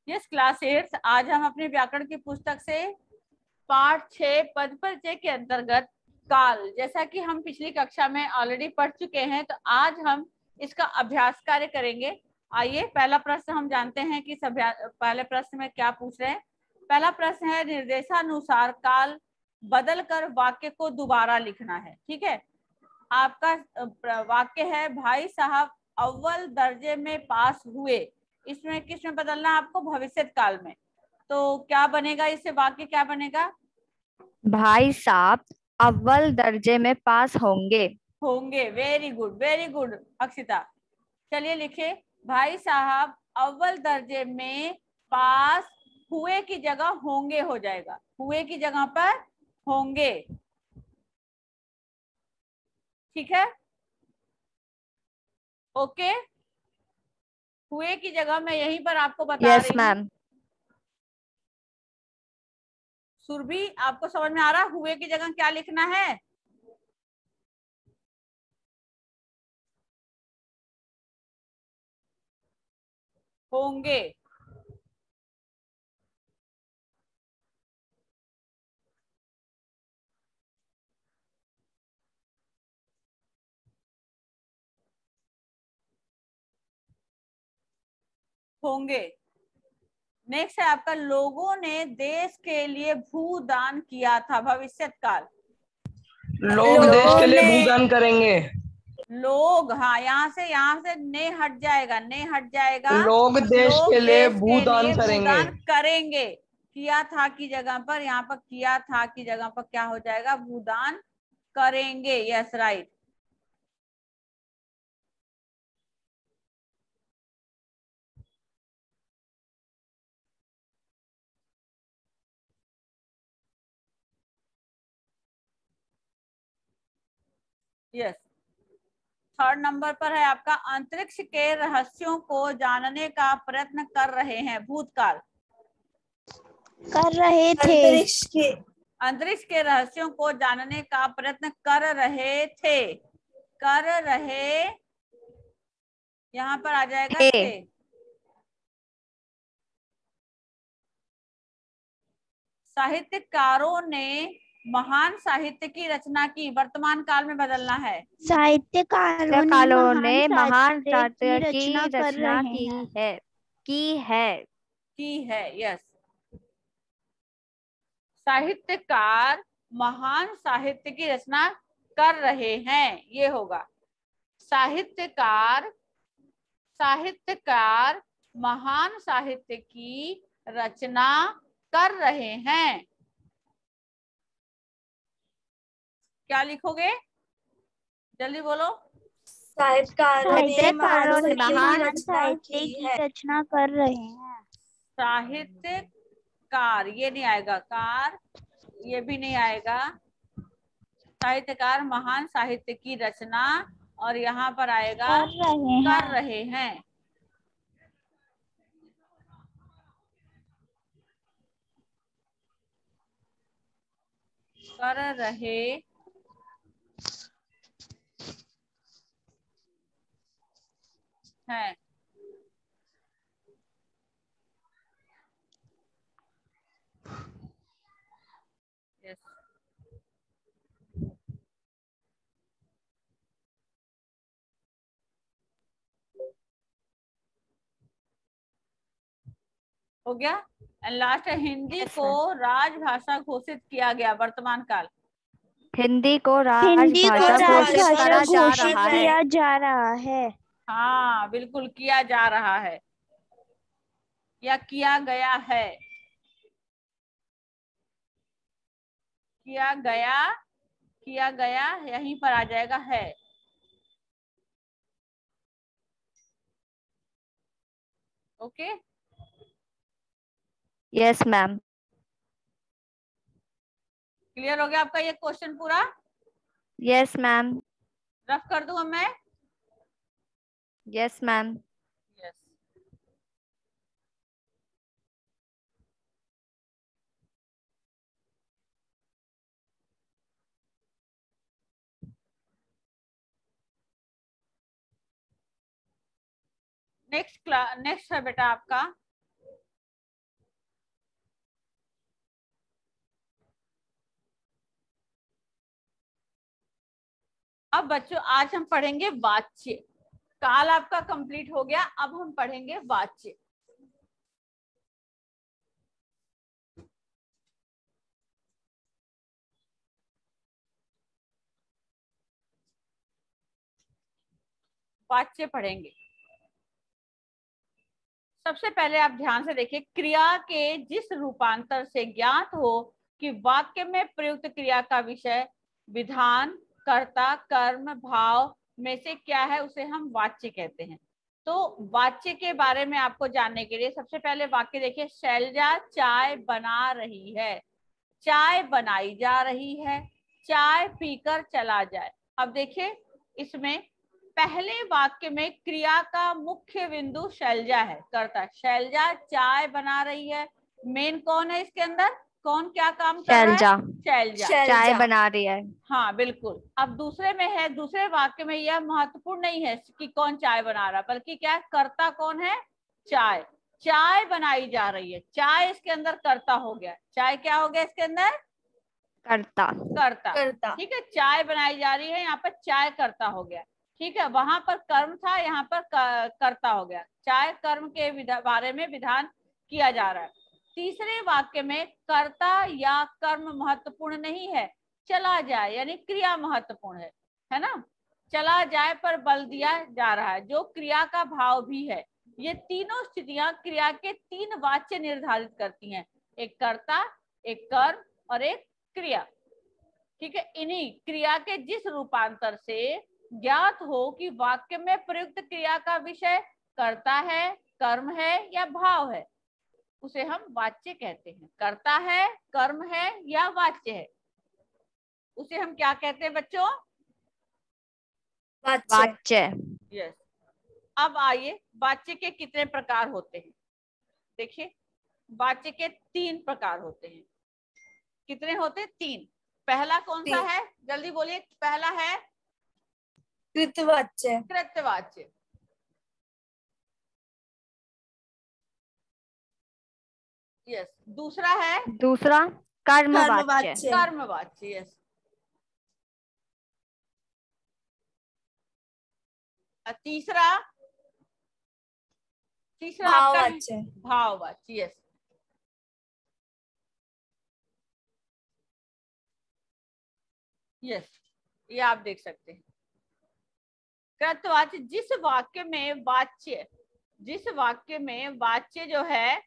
Yes classes, आज हम अपने व्याकरण की पुस्तक से पाठ 6 पद परिचय के अंतर्गत काल, जैसा कि हम पिछली कक्षा में ऑलरेडी पढ़ चुके हैं, तो आज हम इसका अभ्यास कार्य करेंगे। आइए पहला प्रश्न हम जानते हैं कि पहले प्रश्न में क्या पूछ रहे हैं। पहला प्रश्न है, निर्देशानुसार काल बदल कर वाक्य को दोबारा लिखना है। ठीक है, आपका वाक्य है, भाई साहब अव्वल दर्जे में पास हुए। इसमें किसमें बदलना है आपको? भविष्य काल में। तो क्या बनेगा, इससे वाक्य क्या बनेगा? भाई साहब अव्वल दर्जे में पास होंगे। होंगे। Very good Akshita. चलिए लिखे, भाई साहब अव्वल दर्जे में पास हुए की जगह होंगे हो जाएगा, हुए की जगह पर होंगे। ठीक है, ओके। हुए की जगह मैं यहीं पर आपको बता यस रही हूँ। मैम। सुरभि, आपको समझ में आ रहा हुए की जगह क्या लिखना है? होंगे। होंगे। नेक्स्ट है आपका, लोगों ने देश के लिए भूदान किया था। भविष्य काल। लोग देश के लिए भूदान करेंगे। लोग, हाँ, यहाँ से ने हट जाएगा, ने हट जाएगा। लोग देश लोग के लिए देश के भूदान लिए करेंगे। भूदान करेंगे। किया था की जगह पर, यहाँ पर किया था की जगह पर क्या हो जाएगा? भूदान करेंगे। Yes right. Yes. Third number पर है आपका, अंतरिक्ष के रहस्यों को जानने का प्रयत्न कर रहे हैं। भूतकाल। कर रहे थे। अंतरिक्ष के रहस्यों को जानने का प्रयत्न कर रहे थे। कर रहे, यहाँ पर आ जाएगा थे। साहित्यकारों ने महान साहित्य की रचना की। वर्तमान काल में बदलना है। साहित्यकारों ने महान साहित्य साहित्य की कर रचना रहे की हैं। है। की है। की है। यस। साहित्यकार महान साहित्य की रचना कर रहे हैं, ये होगा। साहित्यकार, साहित्यकार महान साहित्य की रचना कर रहे हैं। क्या लिखोगे? जल्दी बोलो। साहित्यकारों ने महान साहित्य की रचना कर रहे हैं। साहित्यकार, ये नहीं आएगा, कार ये भी नहीं आएगा। साहित्यकार महान साहित्य की रचना, और यहाँ पर आएगा कर रहे हैं। कर रहे हैं। यस। हो गया। एंड लास्ट है, हिंदी को राजभाषा घोषित किया गया। वर्तमान काल। हिंदी को हिंदी को राजभाषा घोषित राजभाषा करा जा घोषित रहा है। किया जा रहा है। हाँ बिल्कुल, किया जा रहा है या किया गया है। किया गया, किया गया यहीं पर आ जाएगा है। ओके। Yes ma'am. क्लियर हो गया आपका ये क्वेश्चन पूरा? Yes ma'am. रफ कर दूं मैं? Yes ma'am. यस। नेक्स्ट है बेटा आपका अब बच्चों आज हम पढ़ेंगे वाच्य। काल आपका कंप्लीट हो गया, अब हम पढ़ेंगे वाच्य। वाच्य पढ़ेंगे। सबसे पहले आप ध्यान से देखिए, क्रिया के जिस रूपांतर से ज्ञात हो कि वाक्य में प्रयुक्त क्रिया का विषय, विधान, कर्ता, कर्म, भाव में से क्या है, उसे हम वाच्य कहते हैं। तो वाच्य के बारे में आपको जानने के लिए सबसे पहले वाक्य देखिए, शैलजा चाय बना रही है, चाय बनाई जा रही है, चाय पीकर चला जाए। अब देखिए इसमें पहले वाक्य में क्रिया का मुख्य बिंदु शैलजा है, कर्ता। शैलजा चाय बना रही है, मेन कौन है इसके अंदर, कौन क्या काम कर रहा है, शैलजा चाय बना रही है। हाँ बिल्कुल। अब दूसरे में है, दूसरे वाक्य में यह महत्वपूर्ण नहीं है कि कौन चाय बना रहा, बल्कि क्या कर्ता कौन है, चाय। चाय बनाई जा रही है, चाय इसके अंदर कर्ता हो गया। चाय क्या हो गया इसके अंदर, कर्ता। ठीक है, चाय बनाई जा रही है, यहाँ पर चाय कर्ता हो गया। ठीक है, वहां पर कर्म था, यहाँ पर कर्ता हो गया। चाय कर्म के बारे में विधान किया जा रहा है। तीसरे वाक्य में कर्ता या कर्म महत्वपूर्ण नहीं है, चला जाए यानी क्रिया महत्वपूर्ण है ना। चला जाए पर बल दिया जा रहा है, जो क्रिया का भाव भी है। ये तीनों स्थितियां क्रिया के तीन वाच्य निर्धारित करती हैं, एक कर्ता, एक कर्म और एक क्रिया। ठीक है, इन्हीं क्रिया के जिस रूपांतर से ज्ञात हो कि वाक्य में प्रयुक्त क्रिया का विषय कर्ता है, कर्म है या भाव है, उसे हम वाच्य कहते हैं। कर्ता है, कर्म है या वाच्य है, उसे हम क्या कहते हैं बच्चों, वाच्य। यस। अब आइए, वाच्य के कितने प्रकार होते हैं। देखिए, वाच्य के 3 प्रकार होते हैं। कितने होते हैं, 3। पहला कौन सा है, जल्दी बोलिए। पहला है कृतवाच्य। कृतवाच्य। यस। दूसरा है कर्मवाच्य। कर्मवाच्य। यस। तीसरा भाववाच्य। आपका भाववाच्य। यस। यस, ये आप देख सकते हैं। कृतवाच्य, जिस वाक्य में वाच्य जो है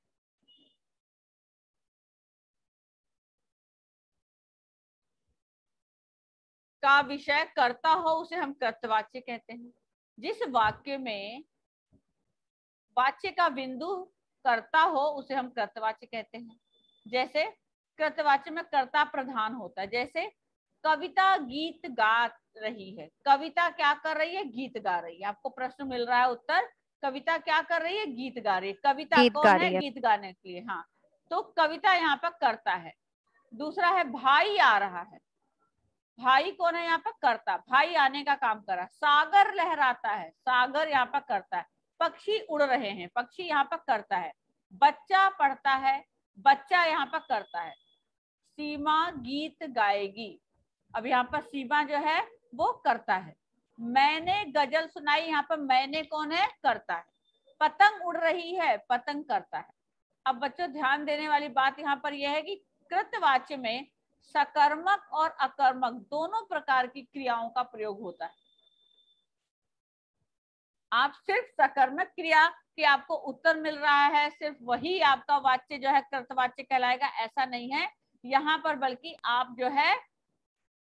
का विषय कर्ता हो, उसे हम कृतवाच्य कहते हैं। जिस वाक्य में वाच्य का बिंदु कर्ता हो, उसे हम कृतवाच्य कहते हैं। जैसे कृतवाच्य में कर्ता प्रधान होता है, जैसे कविता गीत गा रही है। कविता क्या कर रही है, गीत गा रही है। आपको प्रश्न मिल रहा है उत्तर, कविता क्या कर रही है, गीत गा रही है। कविता कौन है, गीत गाने के लिए। हाँ, तो कविता यहाँ पर कर्ता है। दूसरा है भाई आ रहा है। भाई कौन है यहाँ पर, कर्ता। भाई आने का काम कर रहा है। सागर लहराता है, सागर यहाँ पर करता है। पक्षी उड़ रहे हैं, पक्षी यहाँ पर करता है। बच्चा पढ़ता है, बच्चा यहाँ पर करता है। सीमा गीत गाएगी, अब यहाँ पर सीमा जो है वो करता है। मैंने गजल सुनाई, यहाँ पर मैंने कौन है, करता है। पतंग उड़ रही है, पतंग करता है। अब बच्चों ध्यान देने वाली बात यहाँ पर यह है कि कृतवाच्य में सकर्मक और अकर्मक दोनों प्रकार की क्रियाओं का प्रयोग होता है। आप सिर्फ सकर्मक क्रिया कि आपको उत्तर मिल रहा है, सिर्फ वही आपका वाच्य जो है कृतवाच्य कहलाएगा, ऐसा नहीं है यहाँ पर, बल्कि आप जो है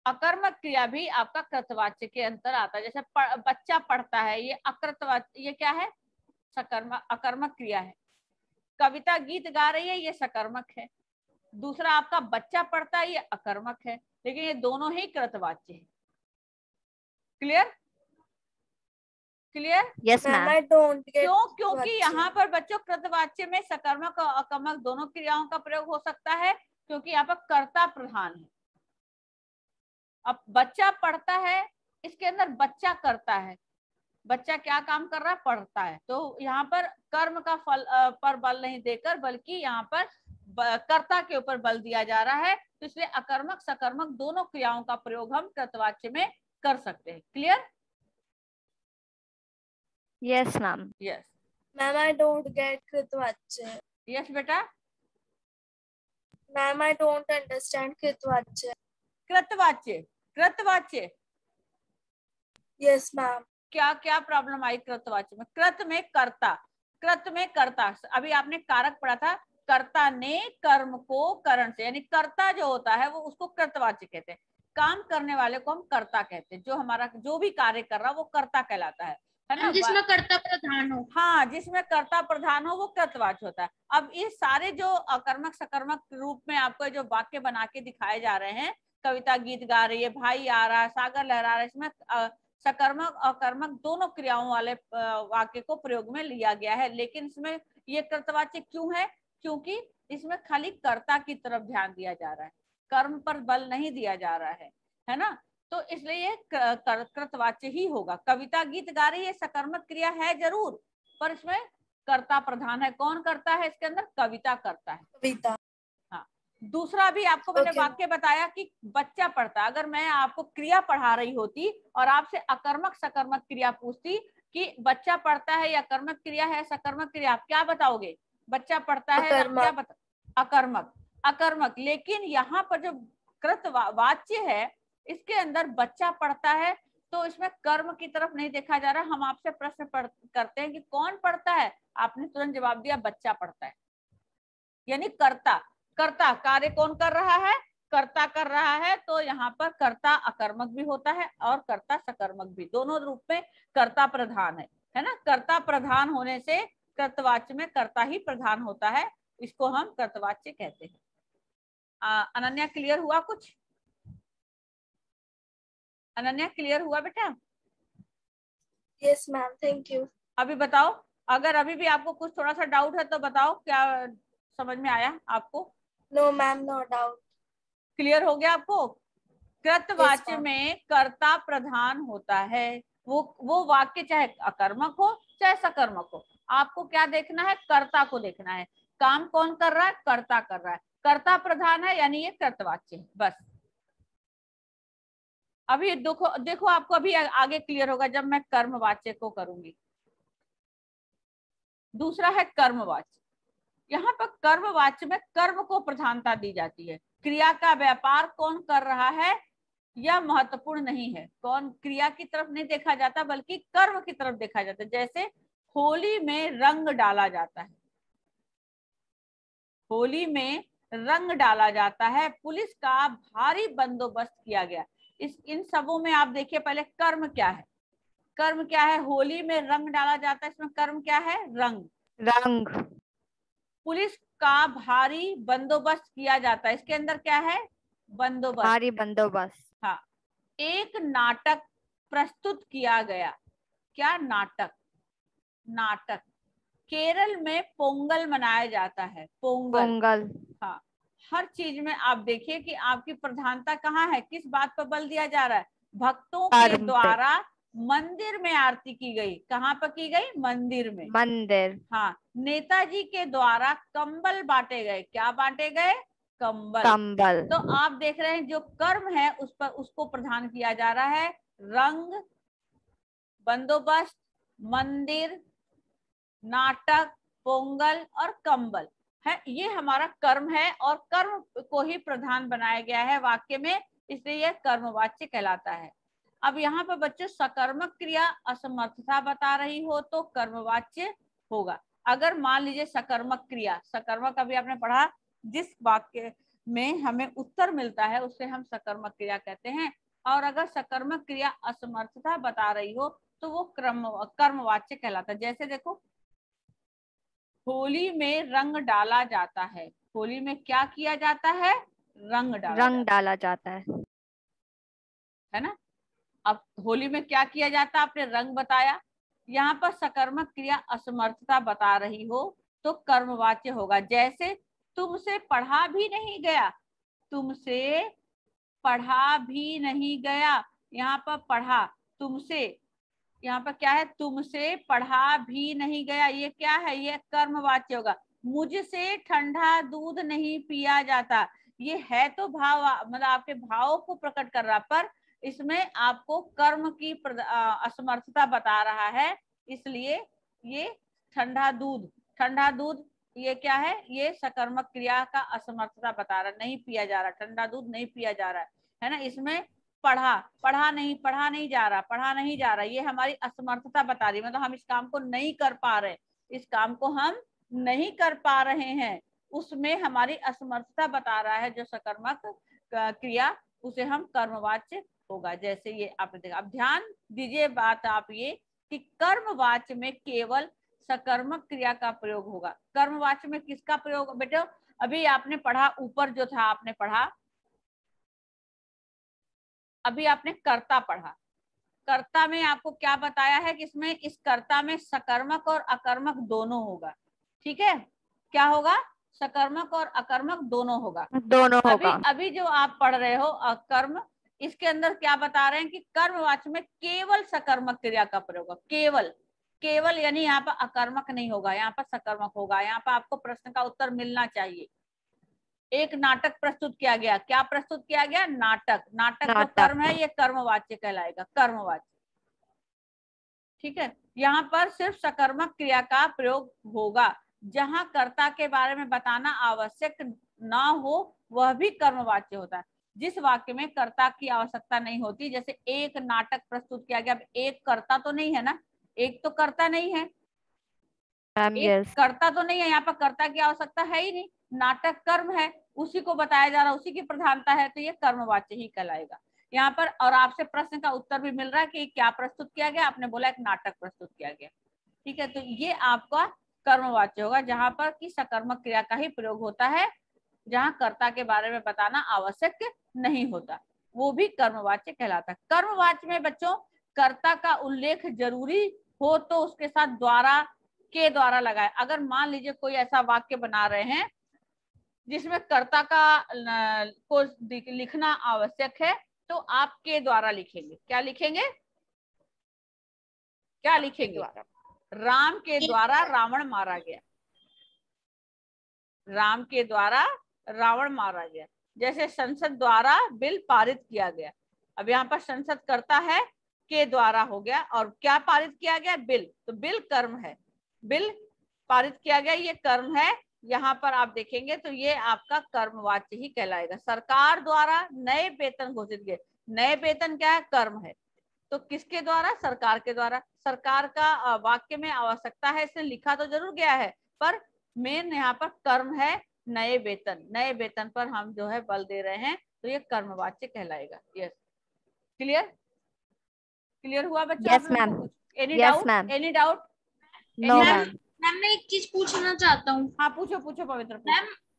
अकर्मक क्रिया भी आपका कृतवाच्य के अंतर आता है। जैसे बच्चा पढ़ता है, ये अकृतवाच्य, ये क्या है, सकर्मक, अकर्मक क्रिया है। कविता गीत गा रही है, ये सकर्मक है। दूसरा आपका बच्चा पढ़ता है, ये अकर्मक है, लेकिन ये दोनों ही कृतवाच्य है। Clear, clear. Yes ma'am. क्यों, क्योंकि यहाँ पर बच्चों कृतवाच्य में सकर्मक और अकर्मक दोनों क्रियाओं का प्रयोग हो सकता है, क्योंकि यहाँ पर कर्ता प्रधान है। अब बच्चा पढ़ता है, इसके अंदर बच्चा करता है। बच्चा क्या काम कर रहा है, पढ़ता है। तो यहाँ पर कर्म का फल पर बल नहीं देकर, बल्कि यहाँ पर कर्ता के ऊपर बल दिया जा रहा है। तो इसलिए अकर्मक सकर्मक दोनों क्रियाओं का प्रयोग हम कृतवाच्य में कर सकते हैं। Clear? Yes ma'am. Yes. Ma'am I don't get कृतवाच्य। यस बेटा। मैम आई डोंट अंडरस्टैंड कृतवाच्य। कृतवाच्य, कृतवाच्य। Yes ma'am. क्या क्या प्रॉब्लम आई कृतवाच्य में? कृत में कर्ता, कृत में कर्ता। अभी आपने कारक पढ़ा था, कर्ता ने कर्म को करण से, यानी कर्ता जो होता है वो उसको कृतवाच्य कहते हैं। काम करने वाले को हम कर्ता कहते हैं। जो हमारा जो भी कार्य कर रहा वो कर्ता कहलाता है ना? जिसमें कर्ता प्रधान हो। हाँ, जिसमें कर्ता प्रधान हो वो कृतवाच्य होता है। अब ये सारे जो अकर्मक सकर्मक रूप में आपको जो वाक्य बना के दिखाए जा रहे हैं, कविता गीत गा रही है, भाई आ रहा है, सागर लहरा रहा है, इसमें सकर्मक अकर्मक दोनों क्रियाओं वाले वाक्य को प्रयोग में लिया गया है। लेकिन इसमें ये कृतवाच्य क्यों है? क्योंकि इसमें खाली कर्ता की तरफ ध्यान दिया जा रहा है, कर्म पर बल नहीं दिया जा रहा है ना? तो इसलिए ये कृतवाच्य ही होगा। कविता गीत गा रही है, सकर्मक क्रिया है जरूर, पर इसमें कर्ता प्रधान है। कौन करता है इसके अंदर? कविता करता है। कविता। हाँ। दूसरा भी आपको मैंने वाक्य बताया कि बच्चा पढ़ता। अगर मैं आपको क्रिया पढ़ा रही होती और आपसे अकर्मक सकर्मक क्रिया पूछती कि बच्चा पढ़ता है या कर्मक क्रिया है सकर्मक क्रिया, आप क्या बताओगे? बच्चा पढ़ता है। क्या बता? अकर्मक, अकर्मक। लेकिन यहाँ पर जो कृतवाच्य है इसके अंदर बच्चा पढ़ता है, तो इसमें कर्म की तरफ नहीं देखा जा रहा। हम आपसे प्रश्न करते हैं कि कौन पढ़ता है, आपने तुरंत जवाब दिया बच्चा पढ़ता है, यानी कर्ता। कर्ता कार्य कौन कर रहा है? कर्ता कर रहा है। तो यहाँ पर कर्ता अकर्मक भी होता है और कर्ता सकर्मक भी, दोनों रूप में कर्ता प्रधान है ना? कर्ता प्रधान होने से कृतवाच्य में कर्ता ही प्रधान होता है, इसको हम कृतवाच्य कहते हैं। अनन्या क्लियर हुआ कुछ? अनन्या क्लियर हुआ बेटा? Yes ma'am, thank you. अभी बताओ, अगर अभी भी आपको कुछ थोड़ा सा डाउट है तो बताओ, क्या समझ में आया आपको? No ma'am, no doubt. Clear हो गया आपको? कृतवाच्य Yes, में कर्ता प्रधान होता है। वो वाक्य चाहे अकर्मक हो चाहे सकर्मक हो, आपको क्या देखना है? कर्ता को देखना है। काम कौन कर रहा है? कर्ता कर रहा है। कर्ता प्रधान है यानी ये कृतवाच्य है, बस। अभी देखो आपको अभी आगे क्लियर होगा जब मैं कर्मवाच्य को करूंगी। दूसरा है कर्मवाच्य। यहाँ पर कर्मवाच्य में कर्म को प्रधानता दी जाती है। क्रिया का व्यापार कौन कर रहा है यह महत्वपूर्ण नहीं है। कौन, क्रिया की तरफ नहीं देखा जाता बल्कि कर्म की तरफ देखा जाता है। जैसे होली में रंग डाला जाता है, होली में रंग डाला जाता है, पुलिस का भारी बंदोबस्त किया गया। इन सबों में आप देखिए पहले कर्म क्या है? कर्म क्या है? होली में रंग डाला जाता है, इसमें कर्म क्या है? रंग, रंग। पुलिस का भारी बंदोबस्त किया जाता है, इसके अंदर क्या है? बंदोबस्त, भारी बंदोबस्त। हाँ। एक नाटक प्रस्तुत किया गया। क्या? नाटक, नाटक। केरल में पोंगल मनाया जाता है, पोंगल, पोंगल। हाँ। हर चीज में आप देखिए कि आपकी प्रधानता कहाँ है, किस बात पर बल दिया जा रहा है? भक्तों के द्वारा मंदिर में आरती की गई। कहाँ पर की गई? मंदिर में, मंदिर। हाँ। नेताजी के द्वारा कंबल बांटे गए। क्या बांटे गए? कंबल, कंबल। तो आप देख रहे हैं जो कर्म है उस पर उसको प्रधान किया जा रहा है। रंग, बंदोबस्त, मंदिर, नाटक, पोंगल और कंबल है, ये हमारा कर्म है और कर्म को ही प्रधान बनाया गया है वाक्य में, इसलिए यह कर्मवाच्य कहलाता है। अब यहाँ पर बच्चों सकर्मक क्रिया असमर्थता बता रही हो तो कर्मवाच्य होगा। अगर मान लीजिए सकर्मक क्रिया, सकर्मक अभी आपने पढ़ा, जिस वाक्य में हमें उत्तर मिलता है उससे हम सकर्मक क्रिया कहते हैं। और अगर सकर्मक क्रिया असमर्थता बता रही हो तो वो कर्मवाच्य कहलाता है। जैसे देखो, होली में रंग डाला जाता है। होली में क्या किया जाता है? रंग डाला जाता है ना? अब होली में क्या किया जाता है? आपने रंग बताया। यहाँ पर सकर्मक क्रिया असमर्थता बता रही हो तो कर्मवाच्य होगा। जैसे तुमसे पढ़ा भी नहीं गया, तुमसे पढ़ा भी नहीं गया। यहाँ पर पढ़ा, तुमसे, यहाँ पर क्या है? तुमसे पढ़ा भी नहीं गया, ये क्या है? ये कर्मवाच्य होगा। मुझसे ठंडा दूध नहीं पिया जाता, ये है तो भाव, मतलब आपके भावों को प्रकट कर रहा, पर इसमें आपको कर्म की असमर्थता बता रहा है, इसलिए ये ठंडा दूध ये क्या है, ये सकर्मक क्रिया का असमर्थता बता रहा, नहीं पिया जा रहा, ठंडा दूध नहीं पिया जा रहा है ना। इसमें पढ़ा नहीं जा रहा, ये हमारी असमर्थता बता रही है, मतलब हम इस काम को नहीं कर पा रहे, इस काम को हम नहीं कर पा रहे हैं, उसमें हमारी असमर्थता बता रहा है जो सकर्मक क्रिया, उसे हम कर्मवाच्य होगा। जैसे ये आपने देखा, अब ध्यान दीजिए बात आप ये कि कर्मवाच्य में केवल सकर्मक क्रिया का प्रयोग होगा। कर्मवाच्य में किसका प्रयोग बेटे, अभी आपने पढ़ा ऊपर जो था आपने पढ़ा, अभी आपने कर्ता पढ़ा, कर्ता में आपको क्या बताया है कि इसमें इस कर्ता में सकर्मक और अकर्मक दोनों होगा। ठीक है, क्या होगा, सकर्मक और अकर्मक दोनों होगा। अभी जो आप पढ़ रहे हो कर्म, इसके अंदर क्या बता रहे हैं कि कर्मवाच्य में केवल सकर्मक क्रिया का प्रयोग होगा, केवल यानी यहाँ पर अकर्मक नहीं होगा, यहाँ पर सकर्मक होगा। यहाँ पर आपको प्रश्न का उत्तर मिलना चाहिए। एक नाटक प्रस्तुत किया गया, क्या प्रस्तुत किया गया, नाटक जो कर्म है ये कर्मवाच्य कहलाएगा, कर्मवाच्य। ठीक है, यहाँ पर सिर्फ सकर्मक क्रिया का प्रयोग होगा, जहां कर्ता के बारे में बताना आवश्यक ना हो वह भी कर्मवाच्य होता है। जिस वाक्य में कर्ता की आवश्यकता नहीं होती, जैसे एक नाटक प्रस्तुत किया गया, एक कर्ता तो नहीं है ना, एक तो कर्ता नहीं है, कर्ता तो नहीं है, यहाँ पर कर्ता की आवश्यकता है ही नहीं, नाटक कर्म है, उसी को बताया जा रहा है, उसी की प्रधानता है, तो ये कर्मवाच्य ही कहलाएगा यहाँ पर। और आपसे प्रश्न का उत्तर भी मिल रहा है कि क्या प्रस्तुत किया गया, आपने बोला एक नाटक प्रस्तुत किया गया। ठीक है, तो ये आपका कर्मवाच्य होगा, जहां पर कि सकर्मक क्रिया का ही प्रयोग होता है, जहां कर्ता के बारे में बताना आवश्यक नहीं होता, वो भी कर्मवाच्य कहलाता है। कर्मवाच्य में बच्चों कर्ता का उल्लेख जरूरी हो तो उसके साथ द्वारा, के द्वारा लगाए। अगर मान लीजिए कोई ऐसा वाक्य बना रहे हैं जिसमें कर्ता का को लिखना आवश्यक है, तो आप के द्वारा लिखेंगे, क्या लिखेंगे, क्या लिखेंगे, राम के द्वारा रावण मारा गया, राम के द्वारा रावण मारा गया। जैसे संसद द्वारा बिल पारित किया गया, अब यहाँ पर संसद करता है, के द्वारा हो गया, और क्या पारित किया गया, बिल, तो बिल कर्म है, बिल पारित किया गया, ये कर्म है। यहाँ पर आप देखेंगे तो ये आपका कर्मवाच्य ही कहलाएगा। सरकार द्वारा नए वेतन घोषित किए, नए वेतन क्या है, कर्म है, तो किसके द्वारा, सरकार के द्वारा। सरकार का वाक्य में आवश्यकता है, इसने लिखा तो जरूर गया है, पर मेन यहाँ पर कर्म है, नए वेतन पर हम जो है बल दे रहे हैं, तो ये कर्मवाच्य कहलाएगा। यस, क्लियर हुआ बच्चों? Yes ma'am. Any doubt? No ma'am. Ma'am मैं एक चीज पूछना चाहता हूँ। हाँ पूछो पवित्र।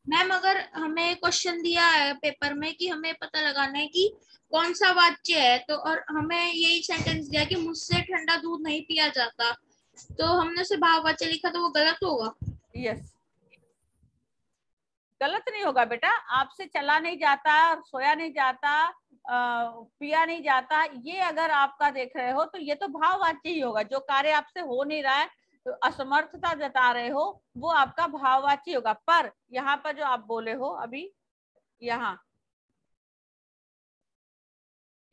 मैम अगर हमें क्वेश्चन दिया है पेपर में कि हमें पता लगाना है कि कौन सा वाच्य है, तो और हमें यही सेंटेंस दिया कि मुझसे ठंडा दूध नहीं पिया जाता, तो हमने उसे भाववाच्य लिखा, तो वो गलत होगा? यस, गलत नहीं होगा बेटा, आपसे चला नहीं जाता, सोया नहीं जाता, पिया नहीं जाता, ये अगर आपका देख रहे हो तो ये तो भाववाच्य ही होगा। जो कार्य आपसे हो नहीं रहा है, तो असमर्थता जता रहे हो, वो आपका भाववाच्य होगा। पर यहाँ पर जो आप बोले हो अभी, यहाँ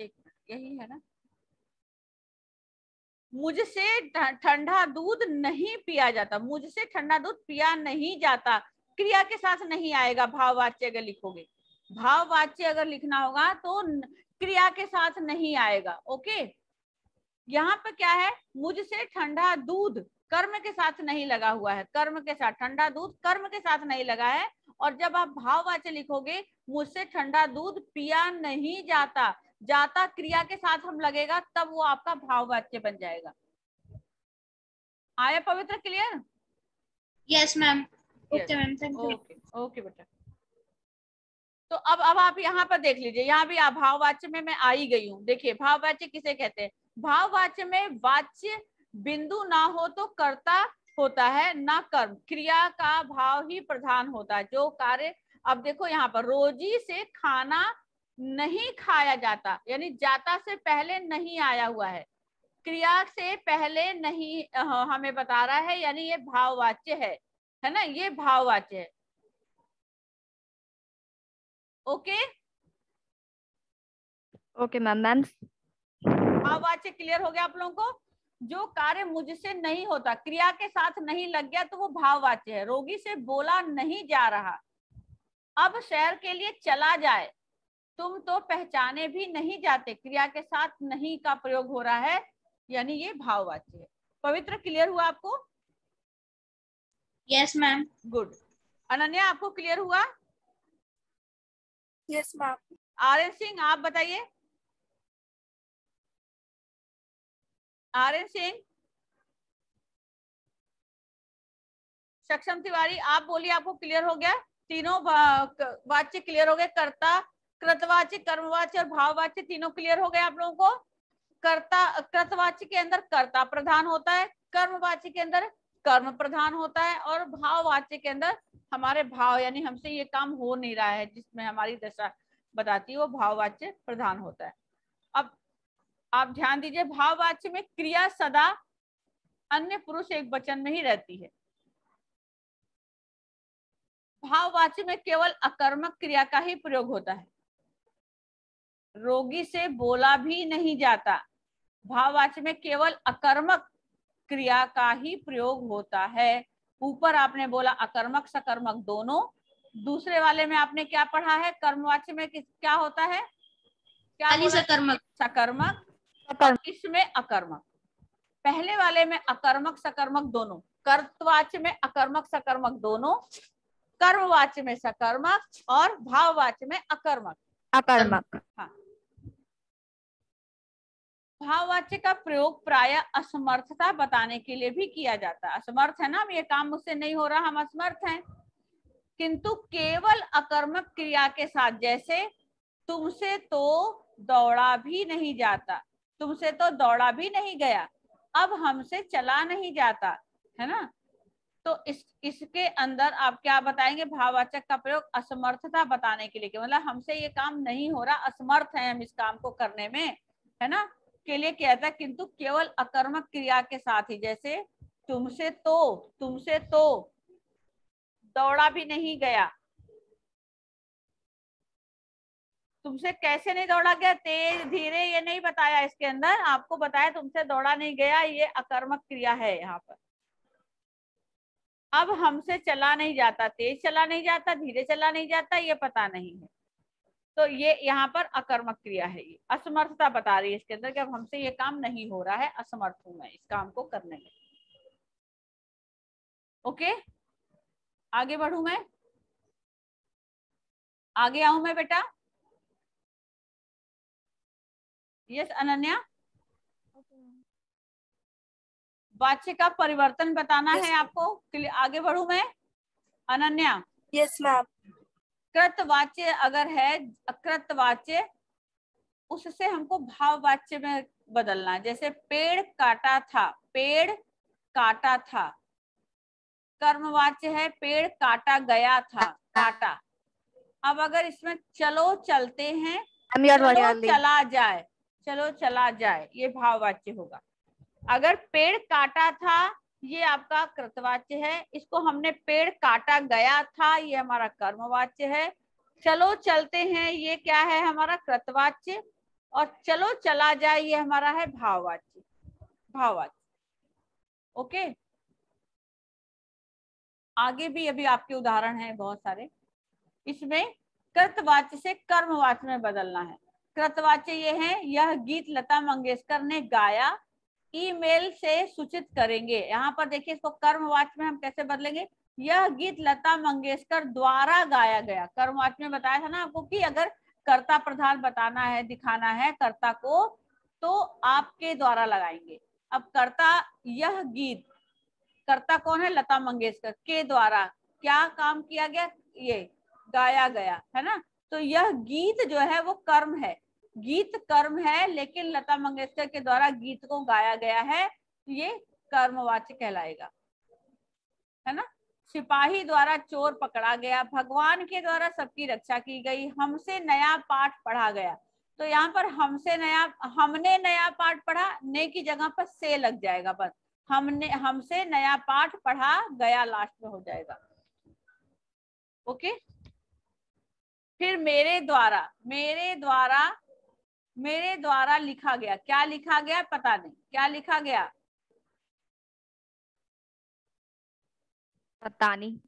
यही है ना, मुझसे ठंडा दूध नहीं पिया जाता, मुझसे ठंडा दूध पिया नहीं जाता, क्रिया के साथ नहीं आएगा। भाववाच्य अगर लिखोगे, भाववाच्य अगर लिखना होगा तो क्रिया के साथ नहीं आएगा। ओके, यहाँ पर क्या है, मुझसे ठंडा दूध कर्म के साथ नहीं लगा हुआ है, कर्म के साथ, ठंडा दूध कर्म के साथ नहीं लगा है। और जब आप भाववाच्य लिखोगे, मुझसे ठंडा दूध पिया नहीं जाता, जाता क्रिया के साथ हम लगेगा, तब वो आपका भाववाच्य बन जाएगा। आया पवित्र, clear? Yes ma'am. Okay ma'am, thank you. Okay बेटा। तो अब आप यहाँ पर देख लीजिए, यहाँ भी आप भाववाच्य में मैं आई गई हूँ। देखिए भाववाच्य किसे कहते हैं, भाववाच्य में वाच्य बिंदु ना हो तो कर्ता होता है, ना कर्म, क्रिया का भाव ही प्रधान होता है, जो कार्य। अब देखो यहाँ पर रोजी से खाना नहीं खाया जाता, यानी जाता से पहले नहीं आया हुआ है, क्रिया से पहले नहीं हमें बता रहा है, यानी ये भाववाच्य है ना, ये भाववाच्य है। Okay, okay ma'am. मैम भाववाच्य क्लियर हो गया आप लोगों को? जो कार्य मुझसे नहीं होता, क्रिया के साथ नहीं लग गया तो वो भाववाच्य है। रोगी से बोला नहीं जा रहा, अब शहर के लिए चला जाए, तुम तो पहचाने भी नहीं जाते, क्रिया के साथ नहीं का प्रयोग हो रहा है, यानी ये भाववाच्य है। पवित्र क्लियर हुआ आपको? Yes ma'am. गुड। अनन्या आपको क्लियर हुआ? Yes ma'am. आर्यन सिंह आप बताइए। आर्यन सिंह, सक्षम तिवारी आप बोलिए, आपको क्लियर हो गया? तीनों वाच्य क्लियर हो गए, कर्ता, कृतवाच्य, कर्मवाच्य और भाववाच्य तीनों क्लियर हो गए आप लोगों को? कर्ता, कृतवाच्य के अंदर कर्ता प्रधान होता है, कर्मवाच्य के अंदर कर्म प्रधान होता है, और भाववाच्य के अंदर हमारे भाव यानी हमसे ये काम हो नहीं रहा है जिसमें हमारी दशा बताती है, वो भाववाच्य प्रधान होता है। अब आप ध्यान दीजिए, भाववाच्य में क्रिया सदा अन्य पुरुष एक वचन में ही रहती है। भाववाच्य में केवल अकर्मक क्रिया का ही प्रयोग होता है। रोगी से बोला भी नहीं जाता, भाववाच्य में केवल अकर्मक क्रिया का ही प्रयोग होता है। ऊपर आपने बोला अकर्मक सकर्मक दोनों, दूसरे वाले में आपने क्या पढ़ा है? कर्मवाच्य में क्या होता है? क्या खाली बोला? सकर्मक। सकर्मक, और इसमें अकर्मक। पहले वाले में अकर्मक सकर्मक दोनों, कर्तवाच्य में अकर्मक सकर्मक दोनों, कर्मवाच्य में सकर्मक और भाववाच्य में अकर्मक। अकर्मक। हाँ। भाववाच्य का प्रयोग प्राय असमर्थता बताने के लिए भी किया जाता है। असमर्थ है ना, ये काम मुझसे नहीं हो रहा, हम असमर्थ हैं। किंतु केवल अकर्मक क्रिया के साथ, जैसे तुमसे तो दौड़ा भी नहीं जाता, तुमसे तो दौड़ा भी नहीं गया, अब हमसे चला नहीं जाता, है ना? तो इसके अंदर आप क्या बताएंगे? भाववाचक का प्रयोग असमर्थता बताने के लिए, मतलब हमसे ये काम नहीं हो रहा, असमर्थ है हम इस काम को करने में, है ना, के लिए किया था। किंतु केवल अकर्मक क्रिया के साथ ही, जैसे तुमसे तो दौड़ा भी नहीं गया, तुमसे कैसे नहीं दौड़ा गया, तेज धीरे ये नहीं बताया इसके अंदर, आपको बताया तुमसे दौड़ा नहीं गया, ये अकर्मक क्रिया है यहाँ पर। अब हमसे चला नहीं जाता, तेज चला नहीं जाता, धीरे चला नहीं जाता, ये पता नहीं है, तो ये यहाँ पर अकर्मक क्रिया है। ये असमर्थता बता रही है इसके अंदर कि अब हमसे ये काम नहीं हो रहा है, असमर्थ हूं मैं इस काम को करने में। ओके, आगे बढ़ू मैं, आगे आऊं मैं बेटा? यस अनन्या, वाच्य का परिवर्तन बताना Yes, है आपको, आगे बढ़ू मैं? Ananya, yes ma'am. कृतवाच्य अगर है, अकृतवाच्य, उससे हमको भाववाच्य में बदलना है। जैसे पेड़ काटा था, पेड़ काटा था, कर्मवाच्य है, पेड़ काटा गया था, काटा। अब अगर इसमें चलो चलते हैं, चलो चला जाए, चलो चला जाए, ये भाववाच्य होगा। अगर पेड़ काटा था, ये आपका कृतवाच्य है, इसको हमने पेड़ काटा गया था, ये हमारा कर्मवाच्य है। चलो चलते हैं, ये क्या है? हमारा कृतवाच्य। और चलो चला जाए, ये हमारा है भाववाच्य, भाववाच्य। ओके, आगे भी अभी आपके उदाहरण हैं बहुत सारे। इसमें कृतवाच्य से कर्मवाच्य में बदलना है। कृतवाच्य ये है, यह गीत लता मंगेशकर ने गाया, ईमेल से सूचित करेंगे। यहाँ पर देखिए, इसको कर्मवाच्य में हम कैसे बदलेंगे? यह गीत लता मंगेशकर द्वारा गाया गया। कर्मवाच्य में बताया था ना आपको कि अगर कर्ता प्रधान बताना है, दिखाना है कर्ता को, तो आपके द्वारा लगाएंगे। अब कर्ता, यह गीत, कर्ता कौन है? लता मंगेशकर के द्वारा क्या काम किया गया? ये गाया गया, है ना? तो यह गीत जो है वो कर्म है, गीत कर्म है, लेकिन लता मंगेशकर के द्वारा गीत को गाया गया है, ये कर्मवाच्य कहलाएगा, है ना? सिपाही द्वारा चोर पकड़ा गया, भगवान के द्वारा सबकी रक्षा की गई, हमसे नया पाठ पढ़ा गया। तो यहाँ पर हमने नया पाठ पढ़ा, ने की जगह पर से लग जाएगा, बस हमसे नया पाठ पढ़ा गया लास्ट में हो जाएगा। ओके, फिर मेरे द्वारा मेरे द्वारा लिखा गया, क्या लिखा गया पता नहीं, क्या लिखा गया पता नहीं।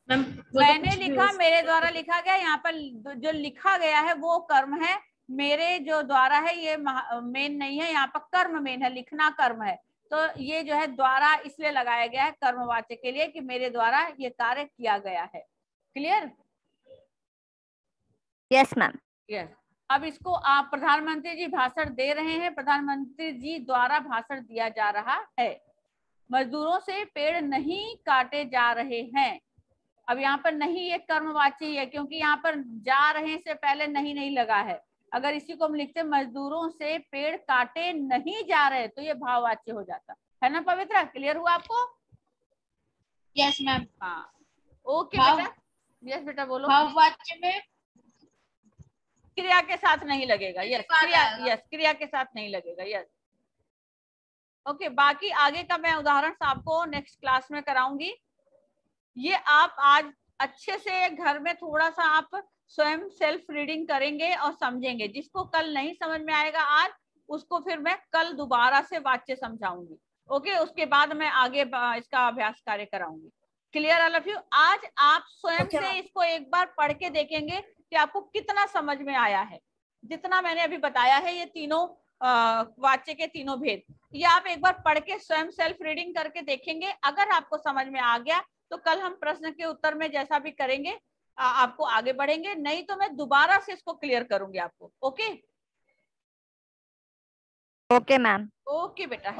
मैम वो तो मैंने कुछ भी लिखा, हो मेरे द्वारा लिखा गया। यहाँ पर जो लिखा गया है वो कर्म है, मेरे जो द्वारा है ये मेन नहीं है, यहाँ पर कर्म मेन है, लिखना कर्म है। तो ये जो है द्वारा इसलिए लगाया गया है कर्मवाच्य के लिए कि मेरे द्वारा ये कार्य किया गया है। क्लियर? Yes ma'am. यस। अब इसको आप प्रधानमंत्री जी भाषण दे रहे हैं, प्रधानमंत्री जी द्वारा भाषण दिया जा रहा है। मजदूरों से पेड़ नहीं काटे जा रहे हैं। अब यहाँ पर नहीं ये कर्मवाची है, क्योंकि यहाँ पर जा रहे से पहले नहीं लगा है। अगर इसी को हम लिखते मजदूरों से पेड़ काटे नहीं जा रहे तो ये भाववाच्य हो जाता है ना पवित्रा? क्लियर हुआ आपको? Yes ma'am. हाँ ओके भाव- बेटा। यस बेटा बोलो। भाववाच्य में क्रिया के साथ नहीं लगेगा। यस बाद क्रिया, आएगा। यस क्रिया के साथ नहीं लगेगा। Yes okay. बाकी आगे का मैं उदाहरण आपको नेक्स्ट क्लास में कराऊंगी। ये आप आज अच्छे से घर में थोड़ा सा आप स्वयं सेल्फ रीडिंग करेंगे और समझेंगे। जिसको कल नहीं समझ में आएगा आज, उसको फिर मैं कल दोबारा से वाक्य समझाऊंगी। ओके, उसके बाद मैं आगे इसका अभ्यास कार्य कराऊंगी। Clear all of you? आज आप स्वयं से इसको एक बार पढ़ के देखेंगे कि आपको कितना समझ में आया है। जितना मैंने अभी बताया है, ये तीनों वाक्य के तीनों भेद, ये आप एक बार पढ़ के स्वयं सेल्फ रीडिंग करके देखेंगे। अगर आपको समझ में आ गया तो कल हम प्रश्न के उत्तर में जैसा भी करेंगे आपको आगे बढ़ेंगे, नहीं तो मैं दोबारा से इसको क्लियर करूंगी आपको। Okay okay ma'am. ओके बेटा।